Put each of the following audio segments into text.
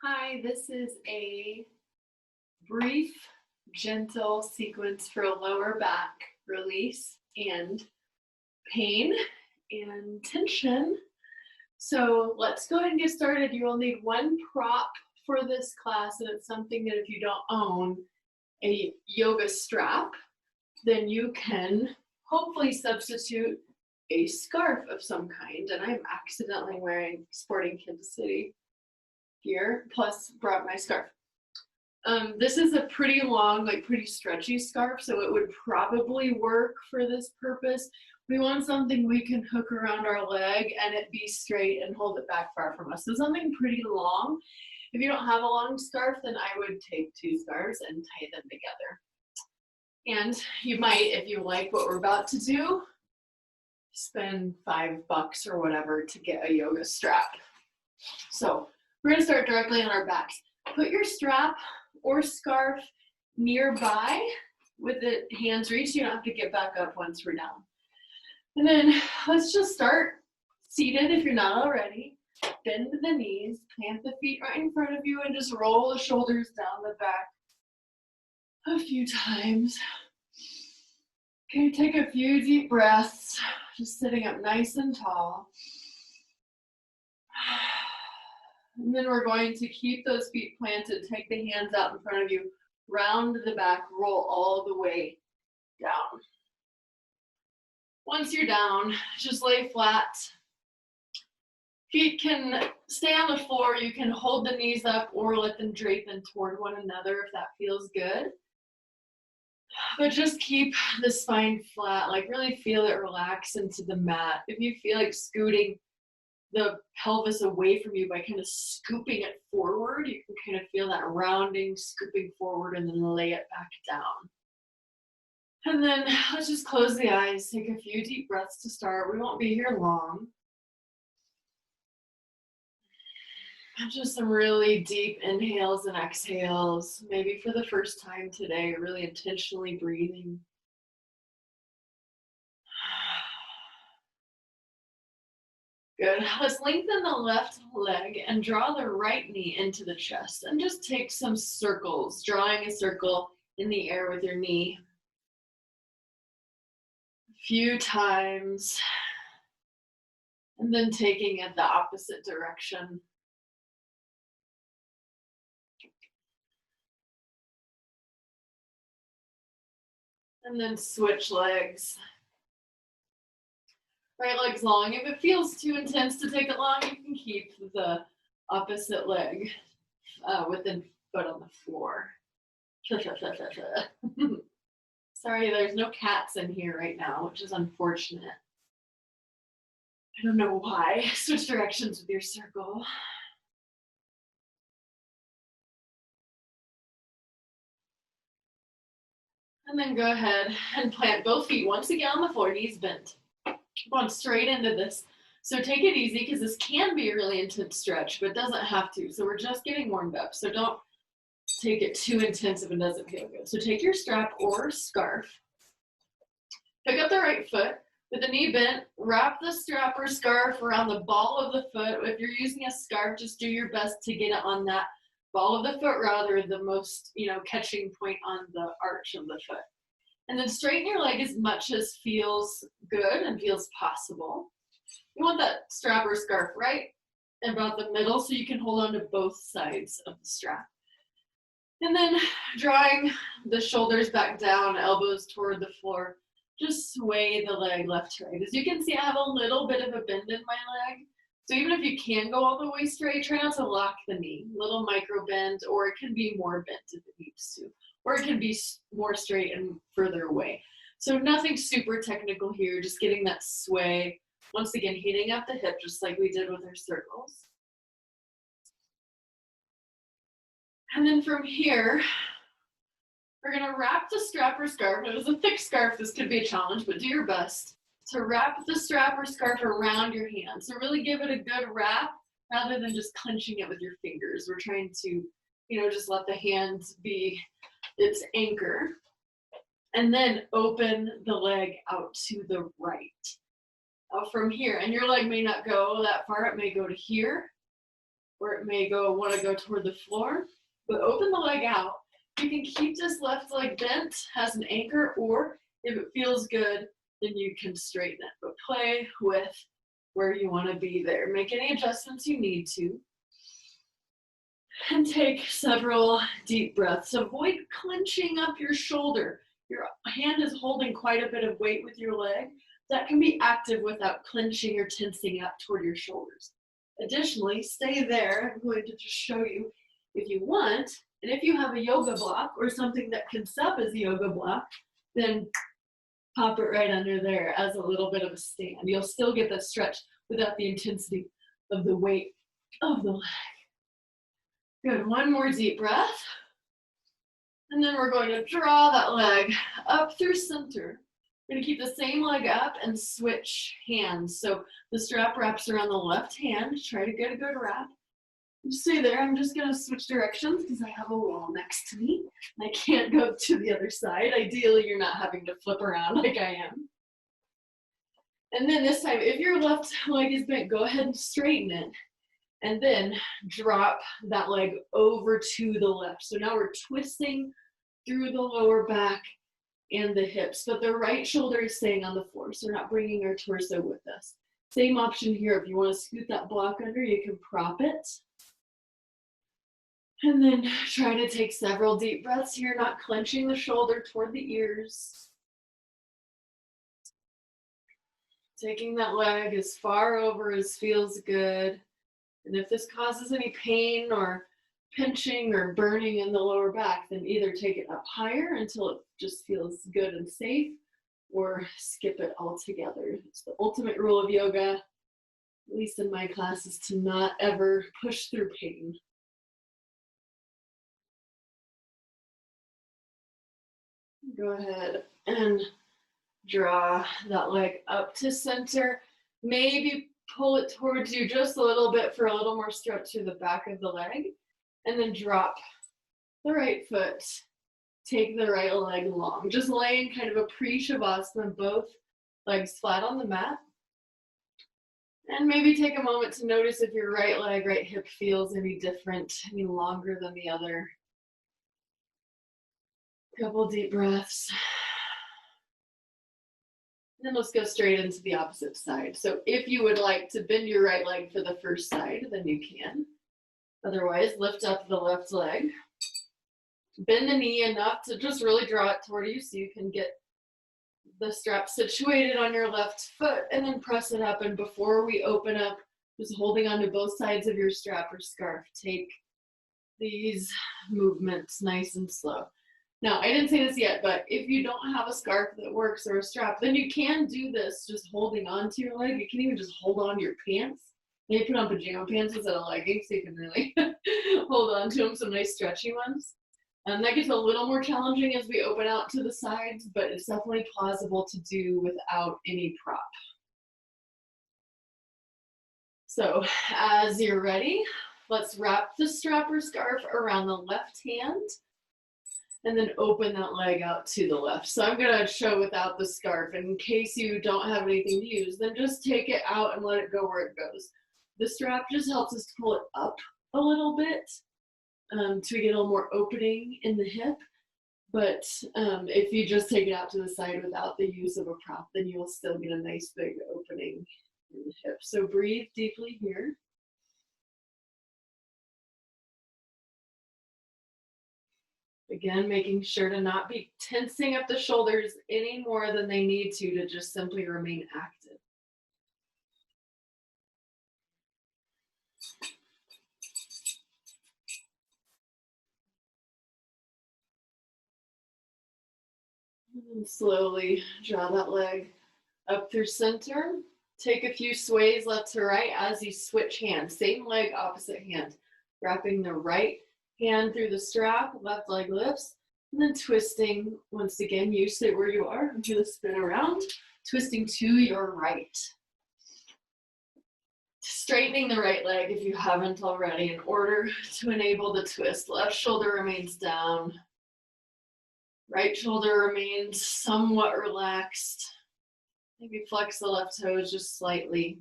Hi, this is a brief, gentle sequence for lower back release and pain and tension. So let's go ahead and get started. You will need one prop for this class, and it's something that if you don't own a yoga strap, then you can hopefully substitute a scarf of some kind. And I'm accidentally wearing Sporting Kansas City gear, plus brought my scarf. This is a pretty long, pretty stretchy scarf, so it would probably work for this purpose. We want something we can hook around our leg and it be straight and hold it back far from us. So something pretty long. If you don't have a long scarf, then I would take two scarves and tie them together. And you might, if you like what we're about to do, spend $5 or whatever to get a yoga strap. So we're going to start directly on our backs. Put your strap or scarf nearby with the hands reached. You don't have to get back up once we're down. And then let's just start seated if you're not already. Bend the knees, plant the feet right in front of you, and just roll the shoulders down the back a few times. Okay, take a few deep breaths, just sitting up nice and tall. And then we're going to keep those feet planted. Take the hands out in front of you, round the back, roll all the way down. Once you're down, just lay flat. Feet can stay on the floor. You can hold the knees up or let them drape in toward one another if that feels good. But just keep the spine flat, really feel it relax into the mat. If you feel like scooting the pelvis away from you by kind of scooping it forward, you can kind of feel that rounding, scooping forward, and then lay it back down. And then let's just close the eyes, take a few deep breaths to start. We won't be here long. Just some really deep inhales and exhales, maybe for the first time today, really intentionally breathing. Good. Let's lengthen the left leg and draw the right knee into the chest and just take some circles, drawing a circle in the air with your knee. A few times. And then taking it the opposite direction. And then switch legs. Right leg's long. If it feels too intense to take it long, you can keep the opposite leg with the foot on the floor. Sorry, there's no cats in here right now, which is unfortunate. I don't know why. Switch directions with your circle. And then go ahead and plant both feet once again on the floor, knees bent. Going straight into this. So take it easy because this can be a really intense stretch, but it doesn't have to. So we're just getting warmed up. So don't take it too intense if it doesn't feel good. So take your strap or scarf. Pick up the right foot with the knee bent. Wrap the strap or scarf around the ball of the foot. If you're using a scarf, just do your best to get it on that ball of the foot rather than the most, catching point on the arch of the foot. And then straighten your leg as much as feels good and feels possible. You want that strap or scarf right about the middle so you can hold on to both sides of the strap. And then drawing the shoulders back down, elbows toward the floor, just sway the leg left to right. As you can see, I have a little bit of a bend in my leg. So even if you can go all the way straight, try not to lock the knee. Little micro bend, or it can be more bent if it needs to. Or it can be more straight and further away. So nothing super technical here, just getting that sway. Once again, heating up the hip, just like we did with our circles. And then from here, we're gonna wrap the strap or scarf. If it was a thick scarf, this could be a challenge, but do your best to wrap the strap or scarf around your hand. So really give it a good wrap rather than just clenching it with your fingers. We're trying to, just let the hands be its anchor. And then open the leg out to the right. From here, and your leg may not go that far, it may go to here. or it may want to go toward the floor, but open the leg out. You can keep this left leg bent as an anchor, or if it feels good, then you can straighten it, but play with where you want to be there. Make any adjustments you need to. And take several deep breaths. Avoid clenching up your shoulder. Your hand is holding quite a bit of weight with your leg. That can be active without clenching or tensing up toward your shoulders. Additionally, stay there. I'm going to just show you if you want. And if you have a yoga block or something that can sub as a yoga block, then pop it right under there as a little bit of a stand. You'll still get that stretch without the intensity of the weight of the leg. Good, one more deep breath. And then we're going to draw that leg up through center. We're gonna keep the same leg up and switch hands. So the strap wraps around the left hand. Try to get a good wrap. Stay there. I'm just gonna switch directions because I have a wall next to me. I can't go to the other side. Ideally, you're not having to flip around like I am. And then this time, if your left leg is bent, go ahead and straighten it. And then drop that leg over to the left. So now we're twisting through the lower back and the hips, but the right shoulder is staying on the floor, so we're not bringing our torso with us. Same option here. If you want to scoot that block under, you can prop it. And then try to take several deep breaths here, not clenching the shoulder toward the ears. Taking that leg as far over as feels good. And if this causes any pain or pinching or burning in the lower back, then either take it up higher until it just feels good and safe, or skip it altogether. It's the ultimate rule of yoga, at least in my class, is to not ever push through pain. Go ahead and draw that leg up to center. Maybe pull it towards you just a little bit for a little more stretch through the back of the leg. And then drop the right foot. Take the right leg long. Just lay in kind of a pre-shavasana, both legs flat on the mat. And maybe take a moment to notice if your right leg, right hip feels any different, any longer than the other. Couple deep breaths. Then let's go straight into the opposite side. So if you would like to bend your right leg for the first side, then you can. Otherwise, lift up the left leg. Bend the knee enough to just really draw it toward you so you can get the strap situated on your left foot, and then press it up. And before we open up, just holding onto both sides of your strap or scarf, take these movements nice and slow. Now, I didn't say this yet, but if you don't have a scarf that works or a strap, then you can do this just holding onto your leg. You can even just hold on to your pants. Maybe put on pajama pants instead of leggings so you can really hold on to them, some nice stretchy ones. That gets a little more challenging as we open out to the sides, but it's definitely plausible to do without any prop. So as you're ready, let's wrap the strap or scarf around the left hand and then open that leg out to the left. So I'm gonna show without the scarf. In case you don't have anything to use, then just take it out and let it go where it goes. The strap just helps us to pull it up a little bit to get a little more opening in the hip. But if you just take it out to the side without the use of a prop, then you'll still get a nice big opening in the hip. So breathe deeply here. Again, making sure to not be tensing up the shoulders any more than they need to just simply remain active. And slowly draw that leg up through center. Take a few sways left to right as you switch hands. Same leg, opposite hand. Wrapping the right hand through the strap, left leg lifts, and then twisting once again. You stay where you are. I'm going to spin around, twisting to your right. Straightening the right leg if you haven't already in order to enable the twist. Left shoulder remains down. Right shoulder remains somewhat relaxed. Maybe flex the left toes just slightly.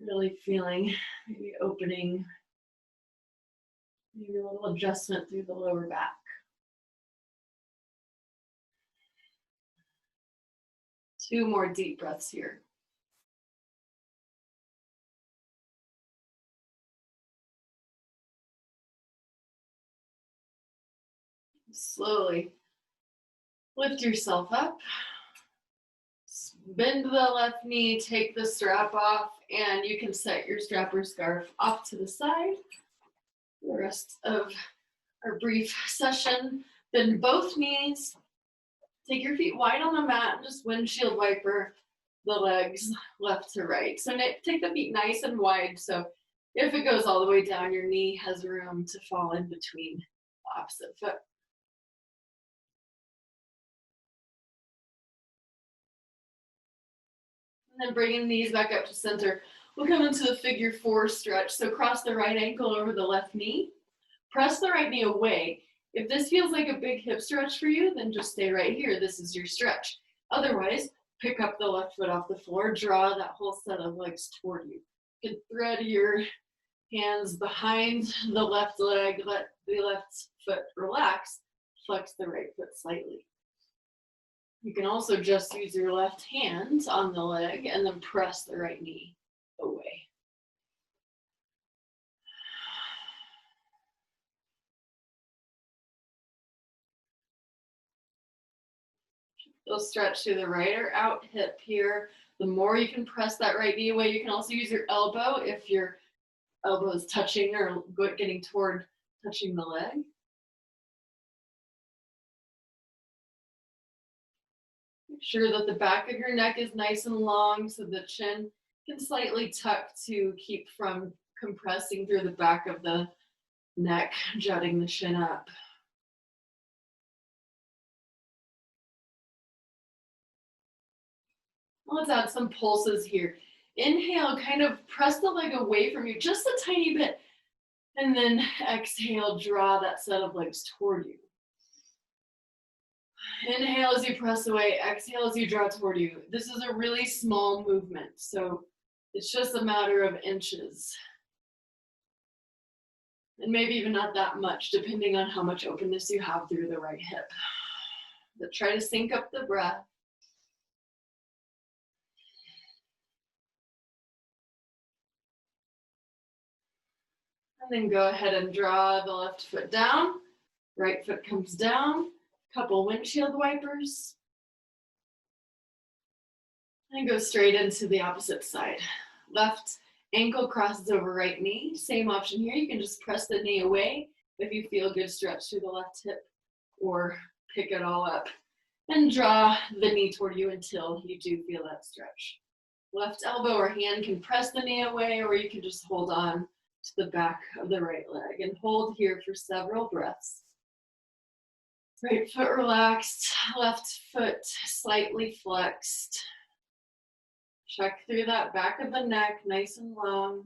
Really feeling maybe opening, maybe a little adjustment through the lower back. Two more deep breaths here. Slowly lift yourself up. Bend the left knee, take the strap off, and you can set your strap or scarf off to the side. The rest of our brief session. Bend both knees. Take your feet wide on the mat and just windshield wiper the legs left to right. So take the feet nice and wide, so if it goes all the way down, your knee has room to fall in between the opposite foot. And then bringing the knees back up to center. We'll come into the figure four stretch. So cross the right ankle over the left knee. Press the right knee away. If this feels like a big hip stretch for you, then just stay right here. This is your stretch. Otherwise, pick up the left foot off the floor, draw that whole set of legs toward you. You can thread your hands behind the left leg, let the left foot relax, flex the right foot slightly. You can also just use your left hand on the leg and then press the right knee away. You'll stretch through the right or out hip here. The more you can press that right knee away, you can also use your elbow if your elbow is touching or getting toward touching the leg. Make sure that the back of your neck is nice and long so the chin can slightly tuck to keep from compressing through the back of the neck, jutting the chin up. Let's add some pulses here. Inhale, kind of press the leg away from you just a tiny bit. And then exhale, draw that set of legs toward you. Inhale as you press away, exhale as you draw toward you. This is a really small movement, so it's just a matter of inches. And maybe even not that much, depending on how much openness you have through the right hip. But try to sync up the breath. And then go ahead and draw the left foot down. Right foot comes down. Couple windshield wipers. And go straight into the opposite side. Left ankle crosses over right knee. Same option here. You can just press the knee away if you feel a good stretch through the left hip, or pick it all up and draw the knee toward you until you do feel that stretch. Left elbow or hand can press the knee away, or you can just hold on to the back of the right leg and hold here for several breaths. Right foot relaxed, left foot slightly flexed. Check through that back of the neck, nice and long.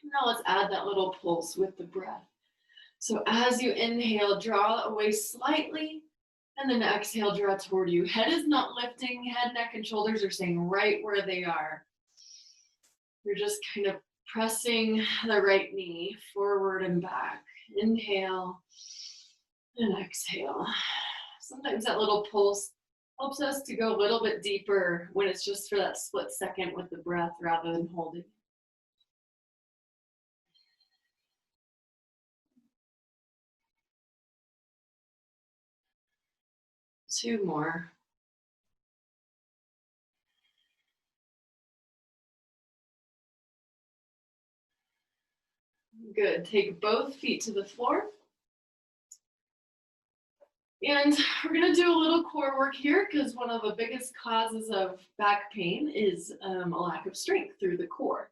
Now let's add that little pulse with the breath. So as you inhale, draw away slightly, and then exhale, draw toward you. Head is not lifting, head, neck, and shoulders are staying right where they are. You're just kind of pressing the right knee forward and back. Inhale and exhale. Sometimes that little pulse helps us to go a little bit deeper when it's just for that split second with the breath rather than holding. Two more. Good. Take both feet to the floor. And we're going to do a little core work here because one of the biggest causes of back pain is a lack of strength through the core.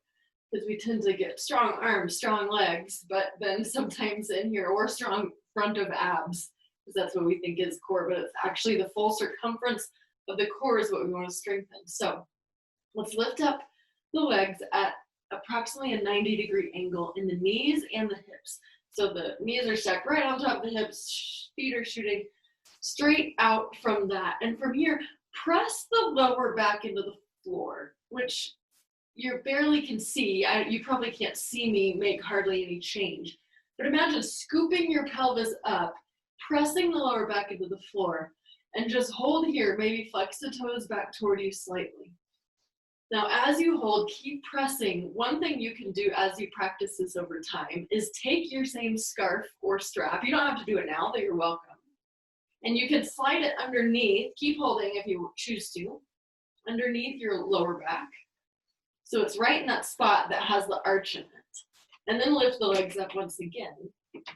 Because we tend to get strong arms, strong legs, but then sometimes in here, or strong front of abs, because that's what we think is core, but it's actually the full circumference of the core is what we want to strengthen. So let's lift up the legs at approximately a 90-degree angle in the knees and the hips. So the knees are stacked right on top of the hips, feet are shooting straight out from that. And from here, press the lower back into the floor, which you barely can see. You probably can't see me make hardly any change. But imagine scooping your pelvis up, pressing the lower back into the floor, and just hold here. Maybe flex the toes back toward you slightly. Now, as you hold, keep pressing. One thing you can do as you practice this over time is take your same scarf or strap. You don't have to do it now, but you're welcome. And you can slide it underneath. Keep holding if you choose to, underneath your lower back. So it's right in that spot that has the arch in it. And then lift the legs up once again.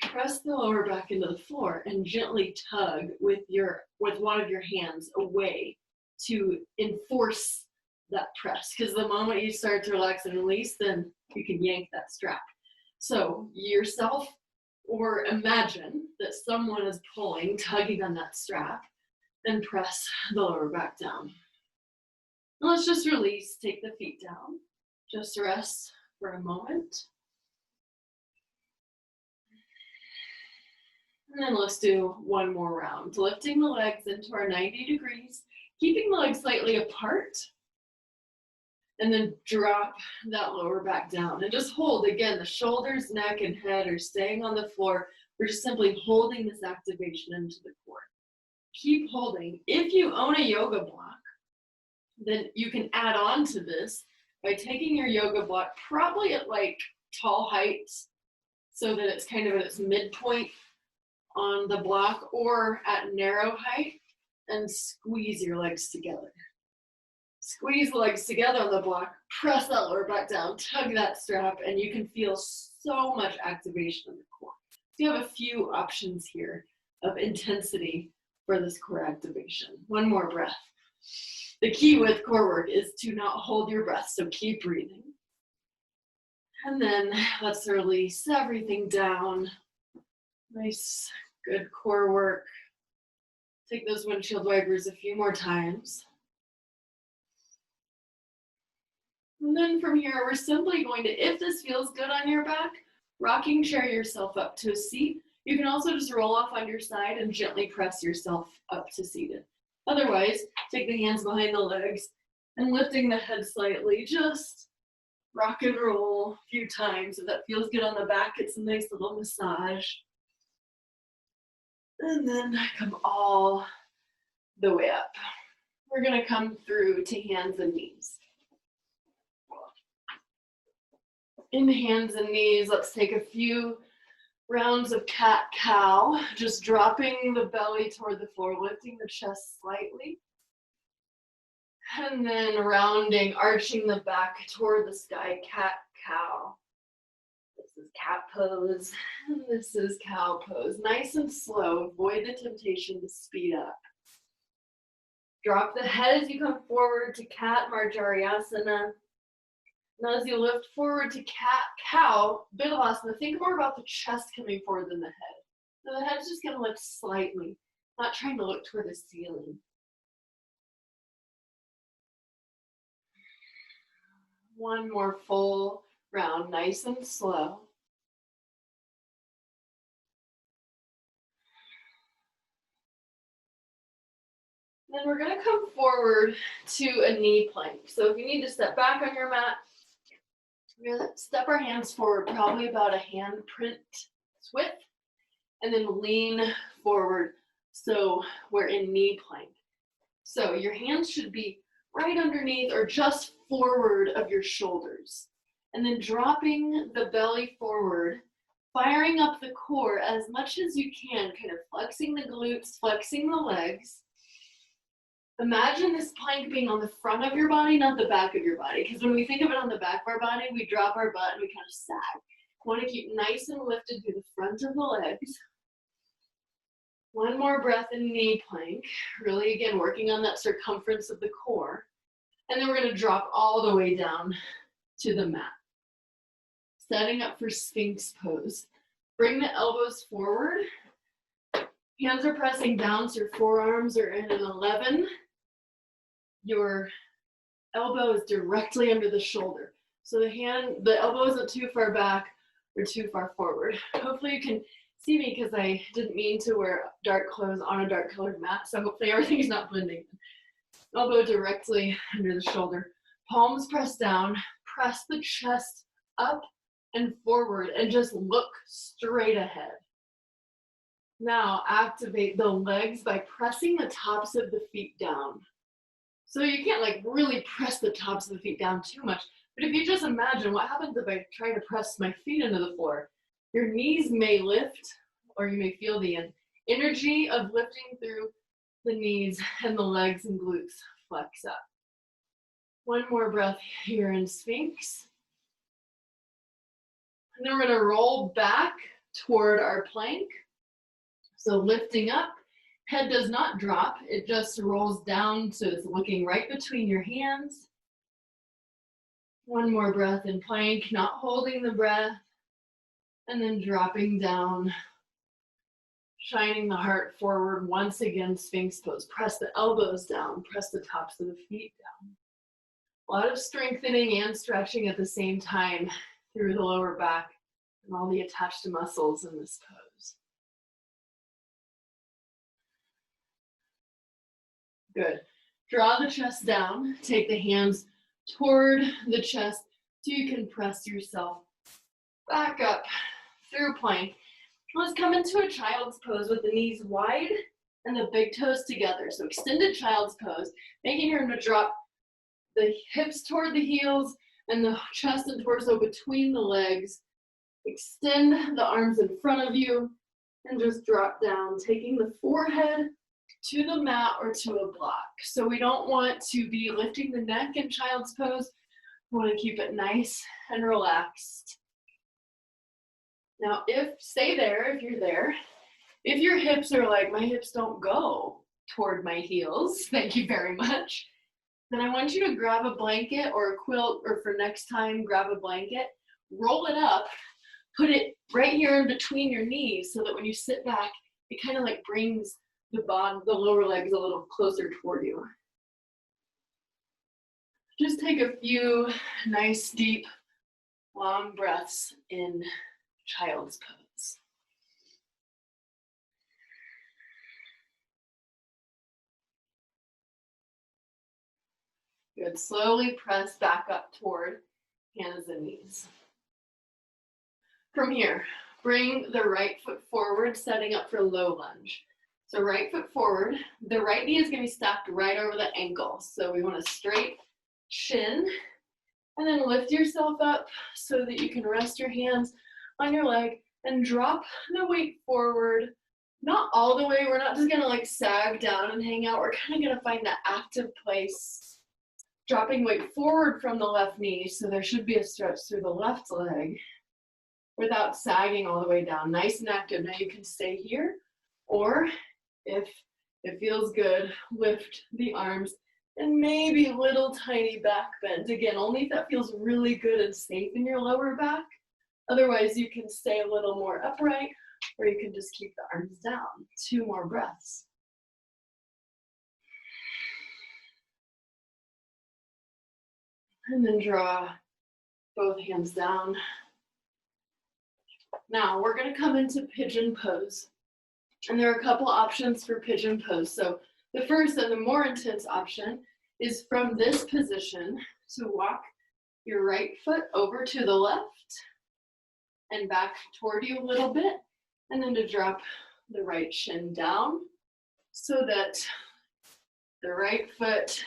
Press the lower back into the floor and gently tug with one of your hands away to enforce that press. Because the moment you start to relax and release, then you can yank that strap. So yourself, or imagine that someone is pulling, tugging on that strap, and press the lower back down. And let's just release, take the feet down. Just rest for a moment. And then let's do one more round. Lifting the legs into our 90 degrees, keeping the legs slightly apart, and then drop that lower back down. And just hold, again, the shoulders, neck, and head are staying on the floor. We're just simply holding this activation into the core. Keep holding. If you own a yoga block, then you can add on to this by taking your yoga block probably at like tall heights so that it's kind of at its midpoint on the block, or at narrow height, and squeeze your legs together. Squeeze the legs together on the block, press that lower back down, tug that strap, and you can feel so much activation in the core. So you have a few options here of intensity for this core activation. One more breath. The key with core work is to not hold your breath, so keep breathing. And then let's release everything down. Nice, good core work. Take those windshield wipers a few more times. And then from here, we're simply going to, if this feels good on your back, rocking chair yourself up to a seat. You can also just roll off on your side and gently press yourself up to seated. Otherwise, take the hands behind the legs and lifting the head slightly, just rock and roll a few times. If that feels good on the back, it's a nice little massage. And then come all the way up. We're gonna come through to hands and knees. In hands and knees, let's take a few rounds of cat-cow, just dropping the belly toward the floor, lifting the chest slightly. And then rounding, arching the back toward the sky, cat-cow. This is cat pose, and this is cow pose. Nice and slow, avoid the temptation to speed up. Drop the head as you come forward to cat marjariyasana. Now as you lift forward to cat-cow, Bidavasana, think more about the chest coming forward than the head. So the head's just gonna lift slightly, not trying to look toward the ceiling. One more full round, nice and slow. Then we're going to come forward to a knee plank. So if you need to step back on your mat, we're going to step our hands forward, probably about a handprint width, and then lean forward so we're in knee plank. So your hands should be right underneath or just forward of your shoulders. And then dropping the belly forward, firing up the core as much as you can, kind of flexing the glutes, flexing the legs. Imagine this plank being on the front of your body, not the back of your body. Because when we think of it on the back of our body, we drop our butt and we kind of sag. We want to keep nice and lifted through the front of the legs. One more breath in knee plank. Really, again, working on that circumference of the core. And then we're going to drop all the way down to the mat. Setting up for Sphinx pose. Bring the elbows forward. Hands are pressing down, so your forearms are in an 11. Your elbow is directly under the shoulder. So the elbow isn't too far back. or too far forward. Hopefully you can see me because I didn't mean to wear dark clothes on a dark colored mat, so hopefully everything is not blending. Elbow directly under the shoulder. Palms pressed down, press the chest up and forward and just look straight ahead. Now activate the legs by pressing the tops of the feet down. So you can't like really press the tops of the feet down too much, but if you just imagine what happens if I try to press my feet into the floor, your knees may lift or you may feel the energy of lifting through the knees and the legs and glutes flex up. One more breath here in Sphinx. And then we're going to roll back toward our plank. So lifting up, head does not drop, it just rolls down, so it's looking right between your hands. One more breath in plank, not holding the breath, and then dropping down, shining the heart forward. Once again, Sphinx pose. Press the elbows down, press the tops of the feet down. A lot of strengthening and stretching at the same time through the lower back and all the attached muscles in this pose. Good. Draw the chest down. Take the hands toward the chest so you can press yourself back up through plank. Let's come into a child's pose with the knees wide and the big toes together. So extended child's pose, making sure to drop the hips toward the heels and the chest and torso between the legs. Extend the arms in front of you and just drop down, taking the forehead to the mat or to a block. So we don't want to be lifting the neck in child's pose. We want to keep it nice and relaxed. Now, stay there if you're there. If your hips are like, my hips don't go toward my heels, thank you very much, then I want you to grab a blanket or a quilt, or for next time, grab a blanket, roll it up, put it right here in between your knees so that when you sit back, it kind of like brings the lower legs a little closer toward you. Just take a few nice, deep, long breaths in child's pose. Good. Slowly press back up toward hands and knees. From here, bring the right foot forward, setting up for low lunge. So right foot forward, the right knee is going to be stacked right over the ankle. So we want a straight shin, and then lift yourself up so that you can rest your hands on your leg and drop the weight forward. Not all the way, we're not just going to like sag down and hang out. We're kind of going to find that active place. Dropping weight forward from the left knee, so there should be a stretch through the left leg without sagging all the way down. Nice and active. Now you can stay here, or if it feels good, lift the arms and maybe little tiny back bend. Again, only if that feels really good and safe in your lower back. Otherwise, you can stay a little more upright, or you can just keep the arms down. 2 more breaths. And then draw both hands down. Now we're going to come into pigeon pose. And there are a couple options for pigeon pose. So the first and the more intense option is from this position to walk your right foot over to the left and back toward you a little bit, and then to drop the right shin down so that the right foot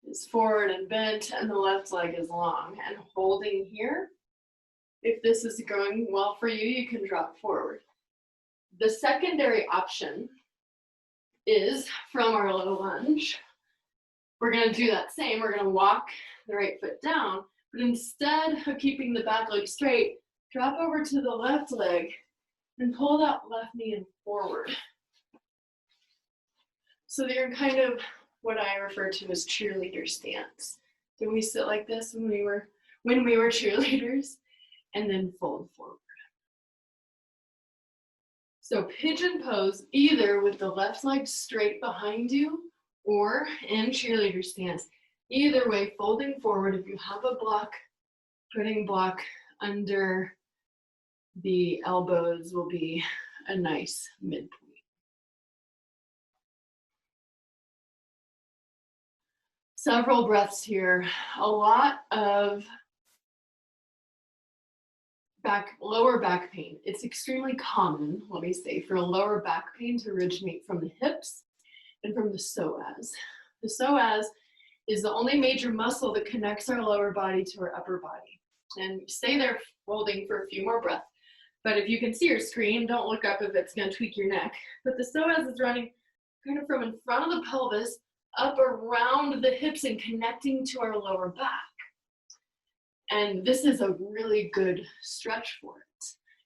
is forward and bent and the left leg is long, and holding here. If this is going well for you, you can drop forward. The secondary option is from our low lunge. We're going to do that same. We're going to walk the right foot down, but instead of keeping the back leg straight, drop over to the left leg and pull that left knee in forward. So that you're kind of what I refer to as cheerleader stance. So we sit like this when we were cheerleaders, and then fold forward. So pigeon pose, either with the left leg straight behind you or in cheerleader stance. Either way, folding forward. If you have a block, putting block under the elbows will be a nice midpoint. Several breaths here. A lot of lower back pain. It's extremely common, let me say, for lower back pain to originate from the hips and from the psoas. The psoas is the only major muscle that connects our lower body to our upper body. And stay there holding for a few more breaths. But if you can see your screen, don't look up if it's going to tweak your neck. But the psoas is running kind of from in front of the pelvis up around the hips and connecting to our lower back. And this is a really good stretch for it,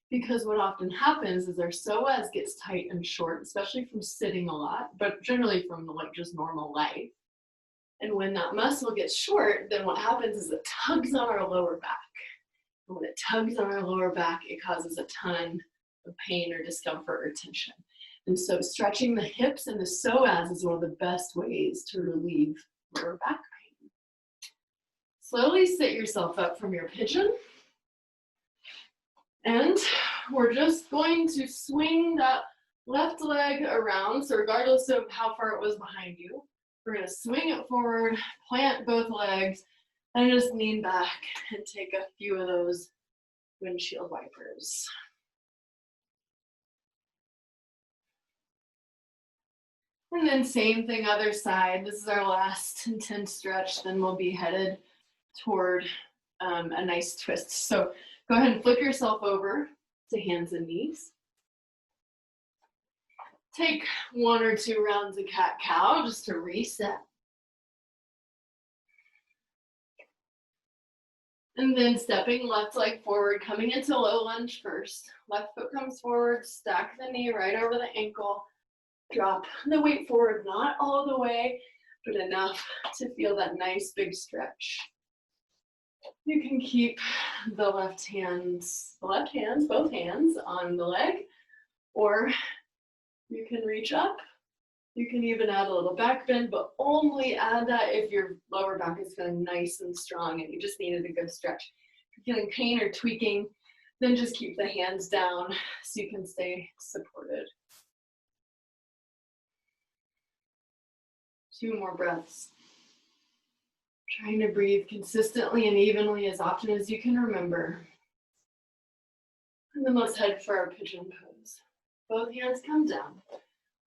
because what often happens is our psoas gets tight and short, especially from sitting a lot, but generally from like just normal life. And when that muscle gets short, then what happens is it tugs on our lower back. And when it tugs on our lower back, it causes a ton of pain or discomfort or tension. And so stretching the hips and the psoas is one of the best ways to relieve lower back pain. Slowly sit yourself up from your pigeon. And we're just going to swing that left leg around. So regardless of how far it was behind you, we're going to swing it forward, plant both legs, and just lean back and take a few of those windshield wipers. And then same thing, other side. This is our last intense stretch. Then we'll be headed toward a nice twist. So go ahead and flip yourself over to hands and knees. Take 1 or 2 rounds of cat-cow just to reset. And then stepping left leg forward, coming into low lunge first. Left foot comes forward, stack the knee right over the ankle. Drop the weight forward, not all the way, but enough to feel that nice big stretch. You can keep both hands on the leg, or you can reach up. You can even add a little back bend, but only add that if your lower back is feeling nice and strong and you just needed a good stretch. If you're feeling pain or tweaking, then just keep the hands down so you can stay supported. 2 more breaths. Trying to breathe consistently and evenly as often as you can remember. And then let's head for our pigeon pose. Both hands come down.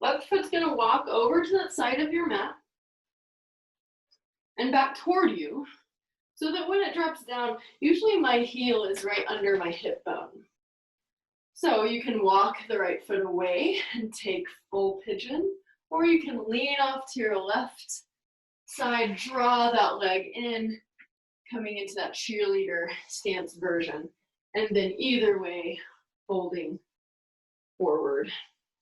Left foot's going to walk over to that side of your mat and back toward you, so that when it drops down, usually my heel is right under my hip bone. So you can walk the right foot away and take full pigeon, or you can lean off to your left side, draw that leg in, coming into that cheerleader stance version. And then either way, folding forward.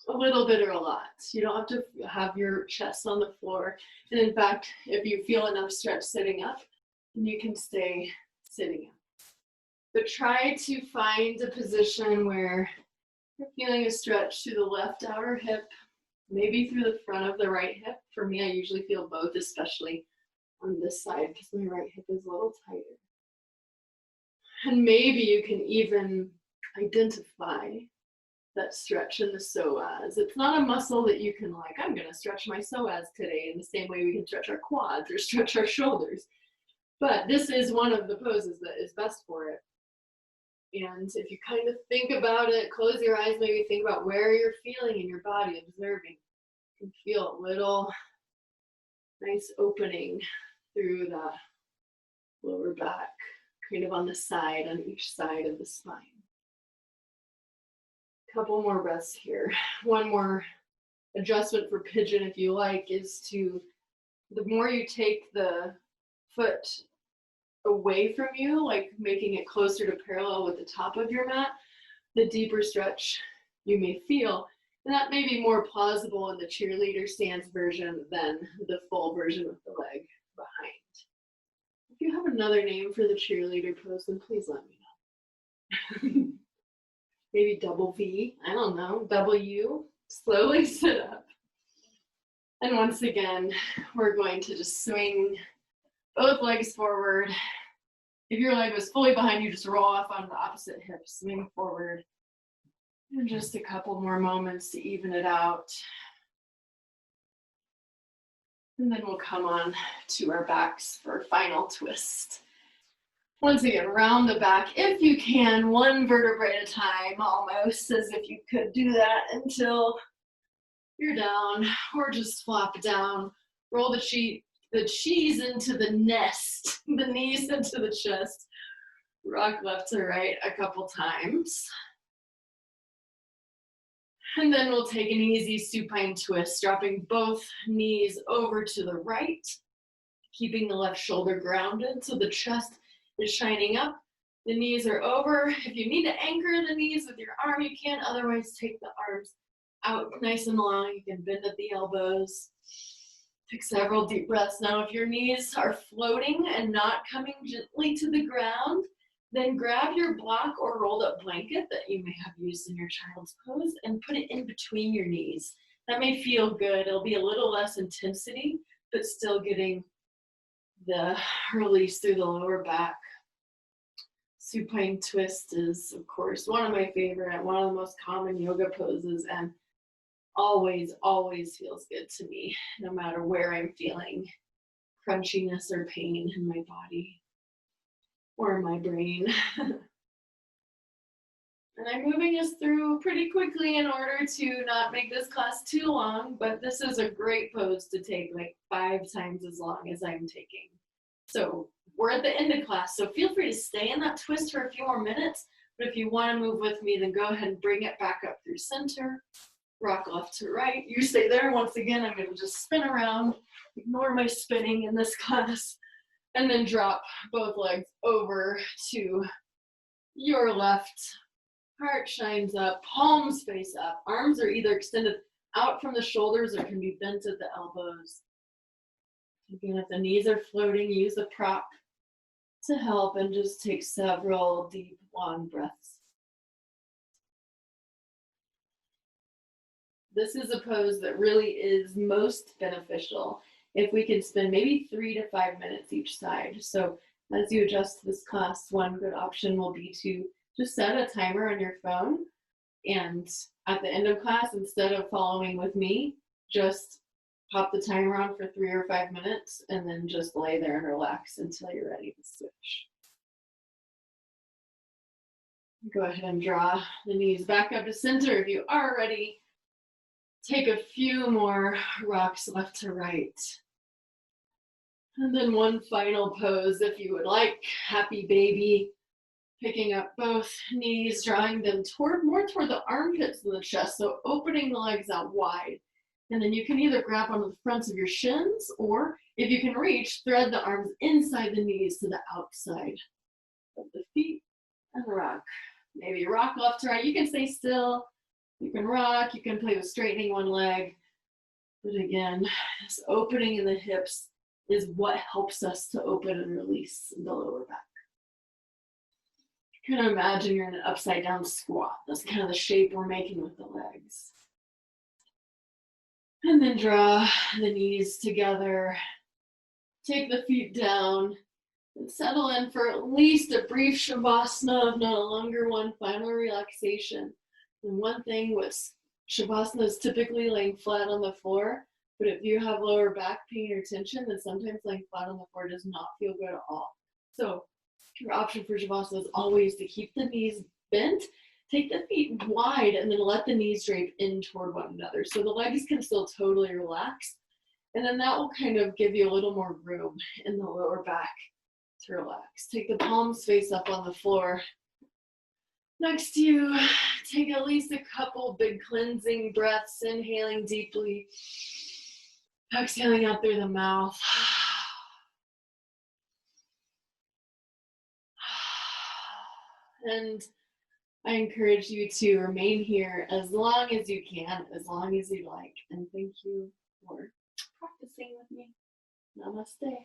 A little bit or a lot. You don't have to have your chest on the floor. And in fact, if you feel enough stretch sitting up, you can stay sitting up. But try to find a position where you're feeling a stretch through the left outer hip, maybe through the front of the right hip. For me, I usually feel both, especially on this side because my right hip is a little tighter. And maybe you can even identify that stretch in the psoas. It's not a muscle that you can like, I'm going to stretch my psoas today in the same way we can stretch our quads or stretch our shoulders. But this is one of the poses that is best for it. And if you kind of think about it, close your eyes, maybe think about where you're feeling in your body, observing. You can feel a little nice opening through the lower back, kind of on the side, on each side of the spine. Couple more breaths here. One more adjustment for pigeon, if you like, is to, the more you take the foot away from you, like making it closer to parallel with the top of your mat, the deeper stretch you may feel. And that may be more plausible in the cheerleader stance version than the full version with the leg behind. If you have another name for the cheerleader pose, then please let me know. Maybe double V, I don't know, W. Slowly sit up. And once again, we're going to just swing both legs forward, If your leg was fully behind you, just roll off on the opposite hip, swing forward. And just a couple more moments to even it out. And then we'll come on to our backs for final twist. Once again, round the back, if you can, one vertebrae at a time, almost as if you could do that until you're down, or just flop down. Roll the cheese into the nest, the knees into the chest. Rock left to right a couple times. And then we'll take an easy supine twist, dropping both knees over to the right, keeping the left shoulder grounded so the chest is shining up. The knees are over. If you need to anchor the knees with your arm, you can. Otherwise, take the arms out nice and long. You can bend at the elbows. Take several deep breaths. Now, if your knees are floating and not coming gently to the ground, then grab your block or rolled up blanket that you may have used in your child's pose and put it in between your knees. That may feel good. It'll be a little less intensity, but still getting the release through the lower back. Supine twist is, of course, one of my favorite and one of the most common yoga poses, and always, always feels good to me, no matter where I'm feeling crunchiness or pain in my body or my brain. And I'm moving us through pretty quickly in order to not make this class too long, but this is a great pose to take like 5 times as long as I'm taking. So we're at the end of class, so feel free to stay in that twist for a few more minutes, but if you want to move with me, then go ahead and bring it back up through center, rock left to right. You stay there. Once again, I'm going to just spin around, ignore my spinning in this class, and then drop both legs over to your left. Heart shines up, palms face up. Arms are either extended out from the shoulders or can be bent at the elbows. Again, if the knees are floating, use a prop to help and just take several deep, long breaths. This is a pose that really is most beneficial if we can spend maybe 3 to 5 minutes each side. So as you adjust this class, one good option will be to just set a timer on your phone, and at the end of class, instead of following with me, just pop the timer on for 3 or 5 minutes and then just lay there and relax until you're ready to switch. Go ahead and draw the knees back up to center if you are ready. Take a few more rocks left to right. And then one final pose if you would like. Happy baby. Picking up both knees, drawing them more toward the armpits than the chest, so opening the legs out wide. And then you can either grab onto the fronts of your shins, or if you can reach, thread the arms inside the knees to the outside of the feet and rock. Maybe rock left to right. You can stay still. You can rock. You can play with straightening one leg. But again, this opening in the hips is what helps us to open and release the lower back. You can imagine you're in an upside down squat. That's kind of the shape we're making with the legs. And then draw the knees together. Take the feet down and settle in for at least a brief shavasana, if not a longer one, final relaxation. And one thing with shavasana is typically laying flat on the floor, but if you have lower back pain or tension, then sometimes laying flat on the floor does not feel good at all. So your option for shavasana is always to keep the knees bent, take the feet wide, and then let the knees drape in toward one another. So the legs can still totally relax. And then that will kind of give you a little more room in the lower back to relax. Take the palms face up on the floor. Next to you, take at least a couple big cleansing breaths, inhaling deeply, exhaling out through the mouth. And I encourage you to remain here as long as you can, as long as you like. And thank you for practicing with me. Namaste.